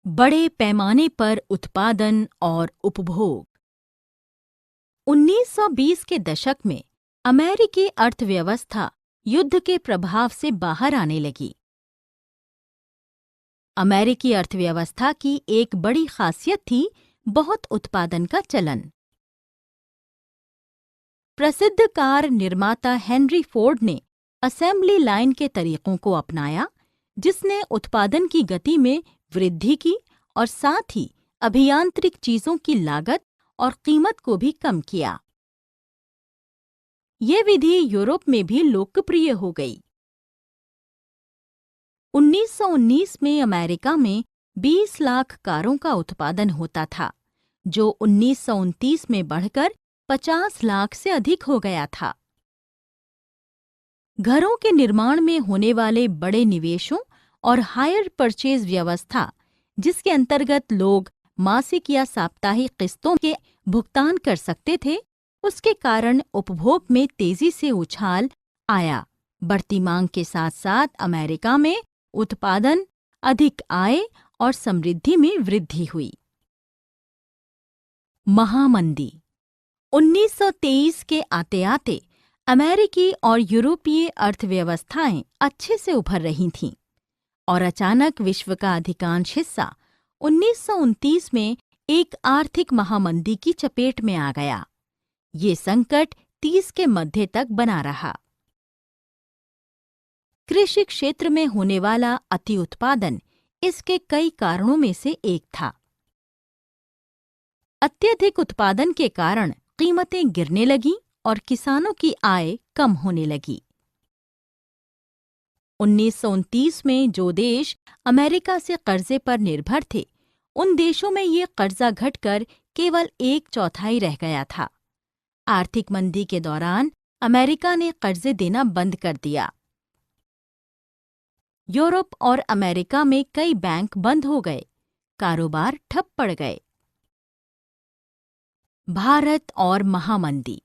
बड़े पैमाने पर उत्पादन और उपभोग। 1920 के दशक में अमेरिकी अर्थव्यवस्था युद्ध के प्रभाव से बाहर आने लगी। अमेरिकी अर्थव्यवस्था की एक बड़ी खासियत थी बहुत उत्पादन का चलन। प्रसिद्ध कार निर्माता हेनरी फोर्ड ने असेंबली लाइन के तरीकों को अपनाया, जिसने उत्पादन की गति में वृद्धि की और साथ ही अभियांत्रिक चीजों की लागत और कीमत को भी कम किया। ये विधि यूरोप में भी लोकप्रिय हो गई। 1919 में अमेरिका में 20 लाख कारों का उत्पादन होता था, जो 1929 में बढ़कर 50 लाख से अधिक हो गया था। घरों के निर्माण में होने वाले बड़े निवेशों और हायर परचेज व्यवस्था, जिसके अंतर्गत लोग मासिक या साप्ताहिक किस्तों के भुगतान कर सकते थे, उसके कारण उपभोग में तेजी से उछाल आया। बढ़ती मांग के साथ साथ अमेरिका में उत्पादन, अधिक आय और समृद्धि में वृद्धि हुई। महामंदी। 1923 के आते-आते अमेरिकी और यूरोपीय अर्थव्यवस्थाएं अच्छे से उभर रही थीं और अचानक विश्व का अधिकांश हिस्सा 1929 में एक आर्थिक महामंदी की चपेट में आ गया। ये संकट 30 के मध्य तक बना रहा। कृषि क्षेत्र में होने वाला अति उत्पादन इसके कई कारणों में से एक था। अत्यधिक उत्पादन के कारण कीमतें गिरने लगीं और किसानों की आय कम होने लगी। 1929 में जो देश अमेरिका से कर्जे पर निर्भर थे, उन देशों में ये कर्जा घटकर केवल 1/4 रह गया था। आर्थिक मंदी के दौरान अमेरिका ने कर्जे देना बंद कर दिया। यूरोप और अमेरिका में कई बैंक बंद हो गए, कारोबार ठप पड़ गए। भारत और महामंदी।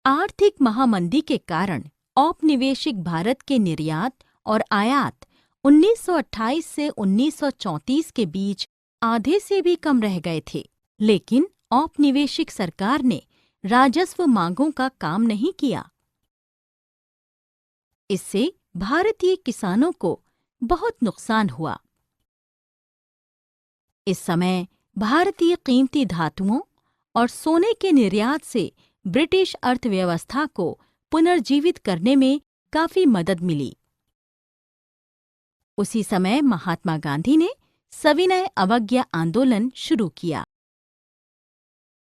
आर्थिक महामंदी के कारण औपनिवेशिक भारत के निर्यात और आयात 1928 से 1934 के बीच आधे से भी कम रह गए थे, लेकिन औपनिवेशिक सरकार ने राजस्व मांगों का काम नहीं किया। इससे भारतीय किसानों को बहुत नुकसान हुआ। इस समय भारतीय कीमती धातुओं और सोने के निर्यात से ब्रिटिश अर्थव्यवस्था को पुनर्जीवित करने में काफी मदद मिली। उसी समय महात्मा गांधी ने सविनय अवज्ञा आंदोलन शुरू किया।